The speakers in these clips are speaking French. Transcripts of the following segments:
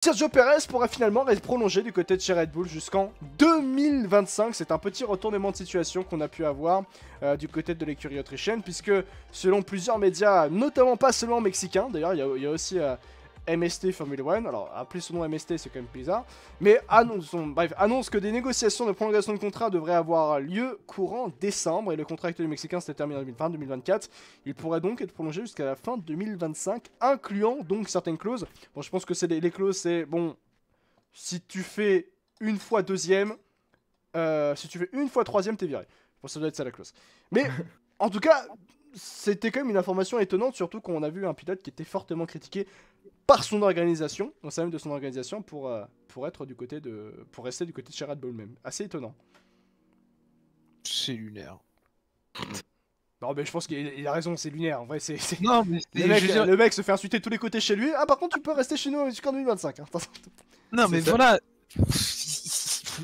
Sergio Perez pourra finalement être prolongé du côté de chez Red Bull jusqu'en 2025. C'est un petit retournement de situation qu'on a pu avoir du côté de l'écurie autrichienne, puisque selon plusieurs médias, notamment pas seulement mexicains, d'ailleurs il y a aussi MST Formula One, alors appeler son nom MST c'est quand même bizarre, mais annonce que des négociations de prolongation de contrat devraient avoir lieu courant décembre, et le contrat actuel du Mexicain s'était terminé en 2020-2024. Il pourrait donc être prolongé jusqu'à la fin de 2025, incluant donc certaines clauses. Bon, je pense que les clauses, c'est bon, si tu fais une fois deuxième, si tu fais une fois troisième, t'es viré. Bon, ça doit être ça la clause. Mais en tout cas, c'était quand même une information étonnante, surtout qu'on a vu un pilote qui était fortement critiqué par son organisation, on sait même de son organisation, pour être du côté de, pour rester du côté de chez Red Bull même. Assez étonnant. C'est lunaire. Non mais je pense qu'il a raison, c'est lunaire. En vrai, Non, mais le mec se fait insulter de tous les côtés chez lui. Ah par contre, tu peux rester chez nous jusqu'en 2025. Hein. Non mais voilà.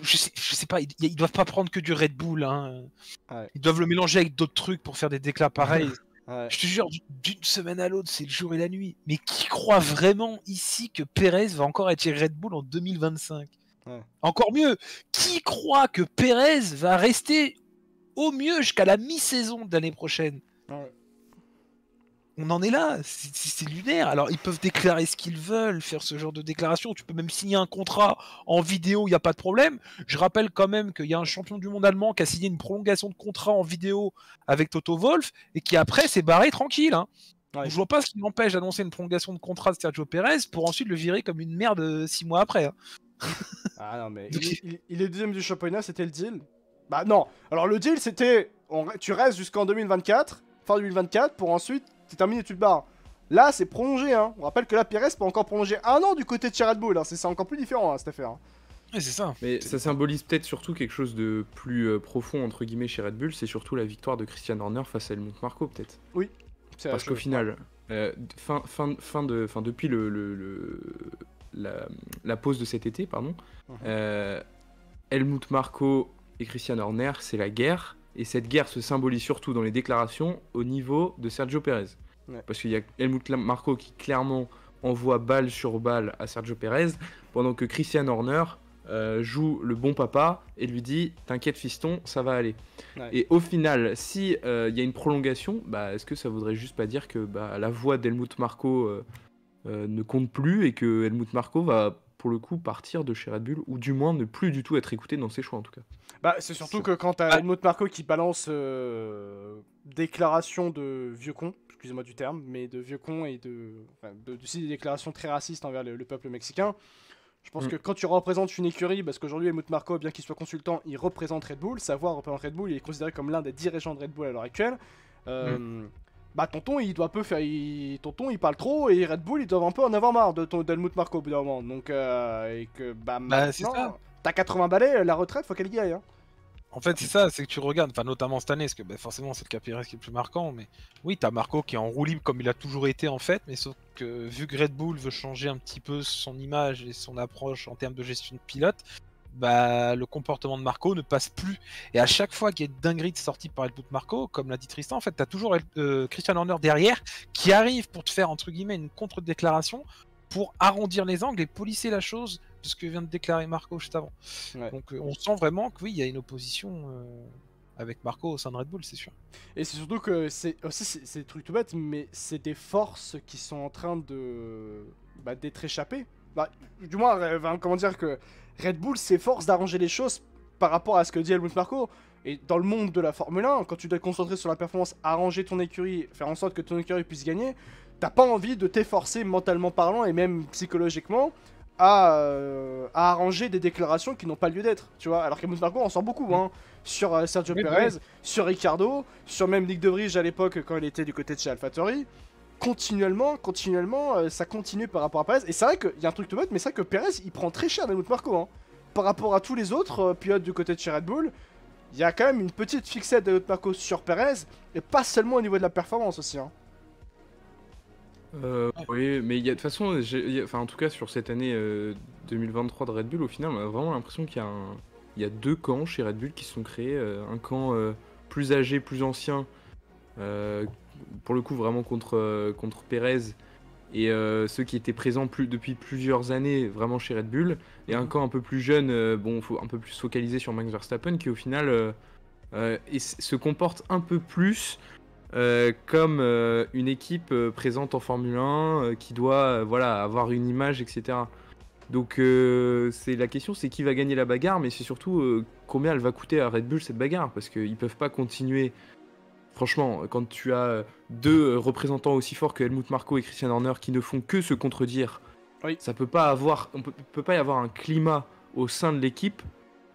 Je sais pas, ils doivent pas prendre que du Red Bull. Hein. Ouais. Ils doivent le mélanger avec d'autres trucs pour faire des déclats pareils. Ouais. Je te jure, d'une semaine à l'autre, c'est le jour et la nuit. Mais qui croit vraiment ici que Perez va encore être chez Red Bull en 2025 ? Ouais. Encore mieux, qui croit que Perez va rester au mieux jusqu'à la mi-saison de l'année prochaine ? Ouais. On en est là, c'est lunaire. Alors ils peuvent déclarer ce qu'ils veulent, faire ce genre de déclaration. Tu peux même signer un contrat en vidéo, il n'y a pas de problème. Je rappelle quand même qu'il y a un champion du monde allemand qui a signé une prolongation de contrat en vidéo avec Toto Wolff et qui après s'est barré tranquille. Hein. Ouais. Je vois pas ce qui m'empêche d'annoncer une prolongation de contrat de Sergio Perez pour ensuite le virer comme une merde 6 mois après. Hein. Ah non mais il est deuxième du championnat, c'était le deal. Bah non. Alors le deal c'était, tu restes jusqu'en 2024, fin 2024, pour ensuite c'est terminé, tu te barres. Là, c'est prolongé, hein. On rappelle que la Perez peut encore prolonger 1 an du côté de chez Red Bull. Hein. C'est encore plus différent, hein, cette affaire. Hein. Ouais, c'est ça. Mais ça symbolise peut-être surtout quelque chose de plus profond, entre guillemets, chez Red Bull. C'est surtout la victoire de Christian Horner face à Helmut Marko, peut-être. Oui. Parce qu'au final, depuis la pause de cet été, pardon, Helmut Marko et Christian Horner, c'est la guerre. Et cette guerre se symbolise surtout dans les déclarations au niveau de Sergio Perez. Ouais. Parce qu'il y a Helmut Marko qui clairement envoie balle sur balle à Sergio Perez, pendant que Christian Horner joue le bon papa et lui dit « T'inquiète fiston, ça va aller ouais. ». Et au final, si y a une prolongation, bah, est-ce que ça voudrait juste pas dire que la voix d'Helmut Marko ne compte plus et que Helmut Marko va pour le coup partir de chez Red Bull, ou du moins ne plus du tout être écouté dans ses choix en tout cas. Bah, c'est surtout que quand t'as Helmut Marko qui balance déclaration de vieux con, excusez-moi du terme, mais de vieux con et aussi des déclarations très racistes envers le peuple mexicain, je pense que quand tu représentes une écurie, parce qu'aujourd'hui Helmut Marko, bien qu'il soit consultant, il représente Red Bull, sa voix représente Red Bull, il est considéré comme l'un des dirigeants de Red Bull à l'heure actuelle. Bah tonton il doit peu faire, tonton il parle trop et Red Bull ils doivent un peu en avoir marre d'Helmut Marko au bout d'un moment. Donc et que maintenant t'as 80 balais, la retraite faut qu'elle y aille. Hein. En fait c'est ça, c'est que tu regardes, enfin notamment cette année, parce que forcément c'est le cas Perez qui est le plus marquant, mais oui t'as Marko qui est en roue libre comme il a toujours été en fait, mais sauf que vu que Red Bull veut changer un petit peu son image et son approche en termes de gestion de pilote, le comportement de Marko ne passe plus. Et à chaque fois qu'il y a une dinguerie de sortie par Helmut Marko, comme l'a dit Tristan, en fait, t'as toujours Christian Horner derrière qui arrive pour te faire, entre guillemets, une contre-déclaration pour arrondir les angles et polisser la chose de ce que vient de déclarer Marko juste avant. Ouais. Donc on sent vraiment que oui, il y a une opposition avec Marko au sein de Red Bull, c'est sûr. Et c'est surtout que c'est des trucs tout bêtes, mais c'est des forces qui sont en train d'être échappées. Du moins, comment dire que Red Bull s'efforce d'arranger les choses par rapport à ce que dit Helmut Marko. Et dans le monde de la Formule 1, quand tu dois te concentrer sur la performance, arranger ton écurie, faire en sorte que ton écurie puisse gagner, t'as pas envie de t'efforcer mentalement parlant et même psychologiquement à arranger des déclarations qui n'ont pas lieu d'être, tu vois. Alors qu'Helmut Marko en sort beaucoup, hein, sur Sergio Perez, sur Ricciardo, sur même Nick De Vries à l'époque quand il était du côté de chez AlphaTauri. Continuellement, ça continue par rapport à Perez. Et c'est vrai qu'il y a un truc tout bête, mais c'est vrai que Perez, il prend très cher d'Helmut Marko. Hein. Par rapport à tous les autres pilotes du côté de chez Red Bull, il y a quand même une petite fixette d'Helmut Marko sur Perez, et pas seulement au niveau de la performance aussi. Hein. Oui, mais de toute façon, en tout cas sur cette année 2023 de Red Bull, au final, on a vraiment l'impression qu'il y a deux camps chez Red Bull qui se sont créés. Un camp plus âgé, plus ancien, pour le coup vraiment contre Perez, et ceux qui étaient présents depuis plusieurs années vraiment chez Red Bull, et un camp un peu plus jeune, bon, faut un peu plus se focaliser sur Max Verstappen, qui au final se comporte un peu plus comme une équipe présente en Formule 1, qui doit voilà, avoir une image, etc. Donc la question, c'est qui va gagner la bagarre, mais c'est surtout combien elle va coûter à Red Bull cette bagarre, parce qu'ils peuvent pas continuer. Franchement, quand tu as deux représentants aussi forts que Helmut Marko et Christian Horner qui ne font que se contredire, Oui. ça peut pas avoir, peut pas y avoir un climat au sein de l'équipe,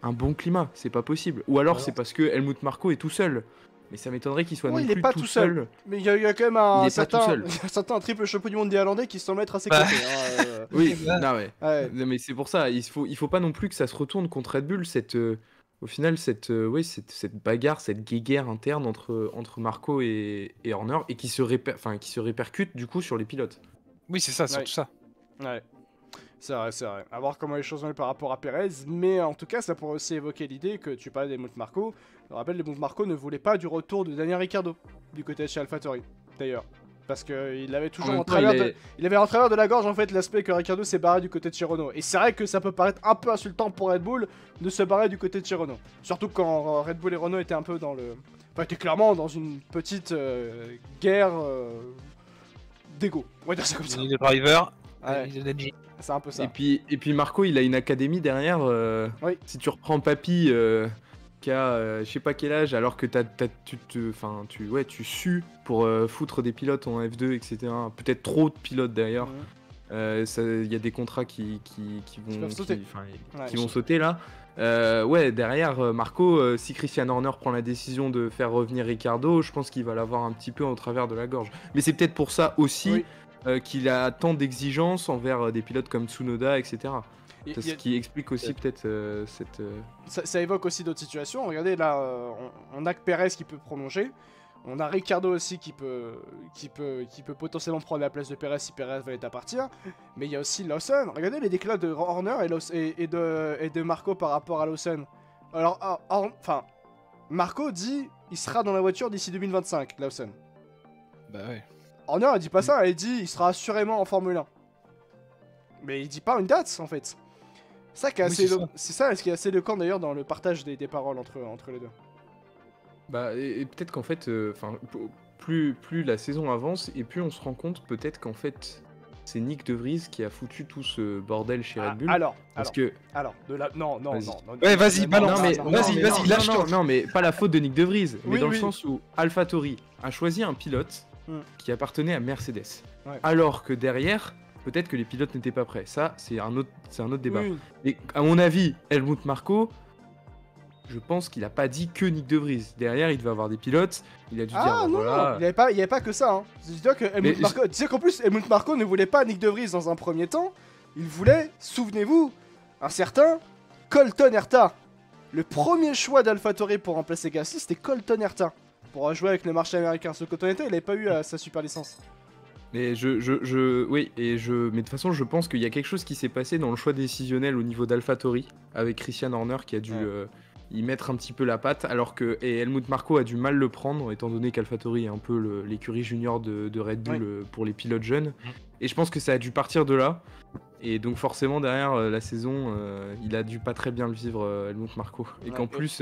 un bon climat, c'est pas possible. Ou alors c'est parce que Helmut Marko est tout seul. Mais ça m'étonnerait qu'il soit Oui, non il est plus pas tout tout seul. seul. Mais il y a quand même Il un est pas tout seul. certain triple champion du monde néerlandais qui semble être à ses Bah. côtés. Oui, non, ouais. Ouais. Non, mais c'est pour ça, il faut pas non plus que ça se retourne contre Red Bull, au final, cette bagarre, cette guéguerre interne entre Marko et Horner, et qui se répercute du coup sur les pilotes. Oui, c'est ça, c'est Ouais. surtout ça. Ouais. C'est vrai, c'est vrai. À voir comment les choses vont aller par rapport à Perez, mais en tout cas, ça pourrait aussi évoquer l'idée que tu parlais d'Helmut Marko. Je rappelle, Helmut Marko ne voulait pas du retour de Daniel Ricciardo du côté de chez AlphaTauri, d'ailleurs. Parce qu'il avait toujours en travers il avait en travers de la gorge en fait l'aspect que Ricciardo s'est barré du côté de chez Renault. Et c'est vrai que ça peut paraître un peu insultant pour Red Bull de se barrer du côté de chez Renault. Surtout quand Red Bull et Renault étaient un peu dans le... Enfin, étaient clairement dans une petite guerre d'ego. On va dire ça comme ça. Il est driver, Ouais. il est NG. C'est un peu ça. Et puis Marko, il a une académie derrière. Oui. Si tu reprends Papy, qui a je sais pas quel âge, alors que tu sues pour foutre des pilotes en F2, etc. Peut-être trop de pilotes d'ailleurs. Mhm. Il y a des contrats qui vont sauter. qui vont sauter là. Ouais, derrière Marko, si Christian Horner prend la décision de faire revenir Ricciardo, je pense qu'il va l'avoir un petit peu en travers de la gorge. Mais c'est peut-être pour ça aussi Oui. qu'il a tant d'exigences envers des pilotes comme Tsunoda, etc. Et C'est ce qui explique aussi peut-être cette... Ça évoque aussi d'autres situations. Regardez là, on a que Perez qui peut prolonger. On a Ricciardo aussi qui peut potentiellement prendre la place de Perez si Perez va être à partir. Mais il y a aussi Lawson. Regardez les déclats de Horner et de Marko par rapport à Lawson. Alors, enfin, Marko dit il sera dans la voiture d'ici 2025, Lawson. Bah ouais. Horner il dit pas ça, il dit il sera assurément en Formule 1. Mais il dit pas une date en fait. C'est ça ce qui est assez éloquent d'ailleurs dans le partage des paroles entre les deux. Bah, et peut-être qu'en fait, plus la saison avance, et plus on se rend compte peut-être qu'en fait, c'est Nick De Vries qui a foutu tout ce bordel chez Red Bull. Non. Ouais, vas-y, balance. Vas-y, lâche-toi. Non, mais pas la faute de Nick De Vries, mais Oui, dans le oui. sens où AlphaTauri a choisi un pilote qui appartenait à Mercedes. Ouais. Alors que derrière, peut-être que les pilotes n'étaient pas prêts. Ça, c'est un autre débat. Oui. Et à mon avis, Helmut Marko, je pense qu'il a pas dit que Nick De Vries. Derrière, il devait avoir des pilotes. Il a dû dire, bah, Non, voilà. il y avait pas que ça. Hein. Dis-toi que tu sais qu'en plus, Helmut Marko ne voulait pas Nick De Vries dans un premier temps. Il voulait, souvenez-vous, un certain Colton Herta. Le premier choix d'AlphaTauri pour remplacer Gasly, c'était Colton Herta. Pour jouer avec le marché américain. Ce Colton Herta, il avait pas eu sa super licence. Mais mais de toute façon, je pense qu'il y a quelque chose qui s'est passé dans le choix décisionnel au niveau d'AlphaTauri avec Christian Horner qui a dû y mettre un petit peu la patte, alors que Helmut Marko a du mal le prendre, étant donné qu'AlphaTauri est un peu l'écurie junior de Red Bull pour les pilotes jeunes. Et je pense que ça a dû partir de là. Et donc forcément derrière la saison, il a dû pas très bien le vivre, Helmut Marko. Et qu'en plus,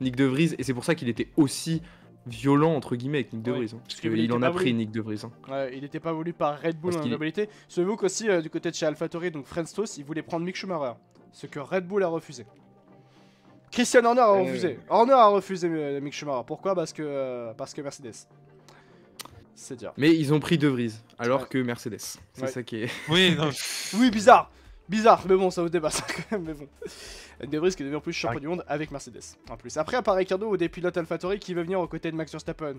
Nick De Vries, et c'est pour ça qu'il était aussi violent entre guillemets avec Nick De Vries, parce qu'il en a pris Nick De Vries. Ouais, il était pas voulu par Red Bull en globalité. Souvenez-vous qu'aussi du côté de chez AlphaTauri, donc Franz Tost, il voulait prendre Mick Schumacher, ce que Red Bull a refusé. Christian Horner a refusé. Horner a refusé Mick Schumacher. Pourquoi ? Parce que Mercedes. C'est dire. Mais ils ont pris De Vries, alors que Mercedes. C'est ça qui est... Oui, non. Oui, bizarre. Bizarre, mais bon, ça vous dépasse quand même, mais bon. De Vries qui devient en plus champion du monde avec Mercedes. En plus. Après, à part Ricciardo ou des pilotes AlphaTauri qui veut venir aux côtés de Max Verstappen.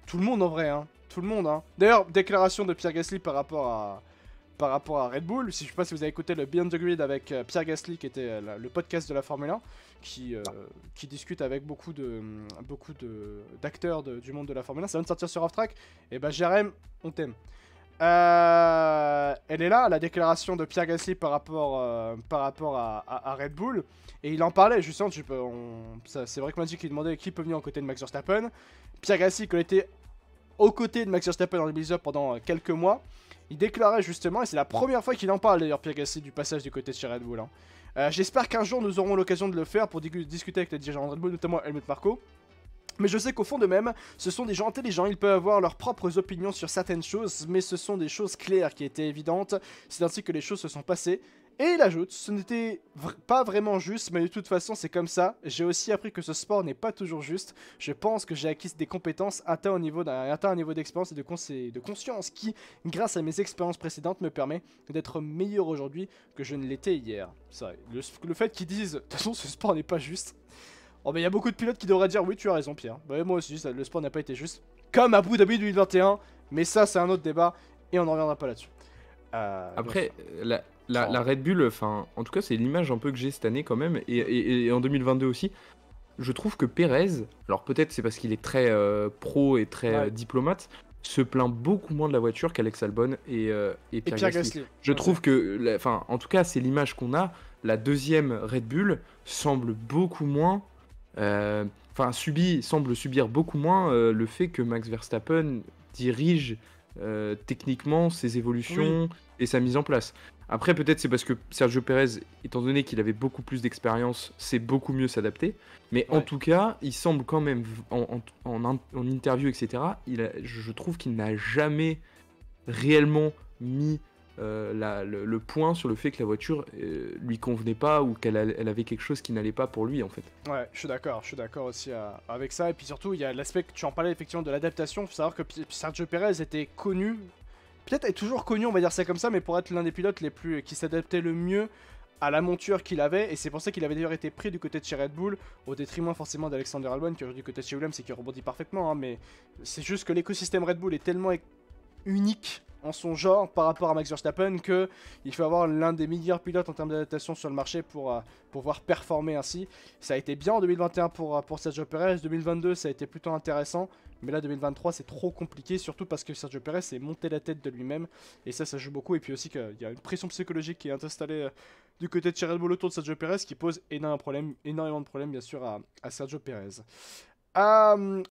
Tout le monde en vrai, hein. Tout le monde, hein. D'ailleurs, déclaration de Pierre Gasly par rapport à Red Bull. Si je sais pas si vous avez écouté le Beyond the Grid avec Pierre Gasly, qui était le podcast de la Formule 1, qui discute avec beaucoup d'acteurs du monde de la Formule 1. Ça vient de sortir sur Off Track. Et bah, Jérém, on t'aime. Elle est là, la déclaration de Pierre Gasly par rapport à Red Bull. Et il en parlait, justement, c'est vrai que Magic il demandait qui peut venir aux côtés de Max Verstappen. Pierre Gasly, qui était aux côtés de Max Verstappen dans les build-up pendant quelques mois. Il déclarait justement, et c'est la première fois qu'il en parle d'ailleurs, Pierre Gasly, du passage du côté de chez Red Bull. J'espère qu'un jour nous aurons l'occasion de le faire pour discuter avec les dirigeants de Red Bull, notamment Helmut Marko. Mais je sais qu'au fond d'eux-mêmes, ce sont des gens intelligents, ils peuvent avoir leurs propres opinions sur certaines choses, mais ce sont des choses claires qui étaient évidentes, c'est ainsi que les choses se sont passées. Et il ajoute, ce n'était pas vraiment juste, mais de toute façon c'est comme ça. J'ai aussi appris que ce sport n'est pas toujours juste. Je pense que j'ai acquis des compétences, atteint un niveau d'expérience et de conscience qui, grâce à mes expériences précédentes, me permet d'être meilleur aujourd'hui que je ne l'étais hier. C'est vrai, le fait qu'ils disent, de toute façon ce sport n'est pas juste. Oh mais il y a beaucoup de pilotes qui devraient dire oui tu as raison Pierre. Bah moi aussi le sport n'a pas été juste. Comme à Abu Dhabi 2021. Mais ça c'est un autre débat et on n'en reviendra pas là-dessus. Après la Red Bull, enfin en tout cas c'est l'image un peu que j'ai cette année quand même. Et en 2022 aussi. Je trouve que Pérez, alors peut-être c'est parce qu'il est très pro et très diplomate, se plaint beaucoup moins de la voiture qu'Alex Albon et Pierre Gasly. Je trouve que, en tout cas c'est l'image qu'on a. La deuxième Red Bull semble beaucoup moins, semble subir beaucoup moins le fait que Max Verstappen dirige techniquement ses évolutions et sa mise en place. Après peut-être c'est parce que Sergio Pérez, étant donné qu'il avait beaucoup plus d'expérience, sait beaucoup mieux s'adapter. Mais en tout cas, il semble quand même, en interview, etc., je trouve qu'il n'a jamais réellement mis le point sur le fait que la voiture lui convenait pas ou qu'elle avait quelque chose qui n'allait pas pour lui en fait. Ouais, je suis d'accord aussi avec ça. Et puis surtout, il y a l'aspect que tu en parlais effectivement de l'adaptation. Il faut savoir que Sergio Pérez était connu, peut-être est toujours connu, on va dire ça comme ça, mais pour être l'un des pilotes qui s'adaptait le mieux à la monture qu'il avait, et c'est pour ça qu'il avait d'ailleurs été pris du côté de chez Red Bull, au détriment forcément d'Alexander Albon, qui est du côté de chez Williams et qui rebondit parfaitement, hein, mais c'est juste que l'écosystème Red Bull est tellement unique en son genre par rapport à Max Verstappen que il faut avoir l'un des meilleurs pilotes en termes d'adaptation sur le marché pour pouvoir performer ainsi. Ça a été bien en 2021 pour Sergio Pérez, 2022 ça a été plutôt intéressant, mais là 2023 c'est trop compliqué, surtout parce que Sergio Pérez s'est monté la tête de lui-même et ça joue beaucoup, et puis aussi qu'il y a une pression psychologique qui est installée du côté de Red Bull autour de Sergio Pérez qui pose énormément de problèmes bien sûr à Sergio Pérez.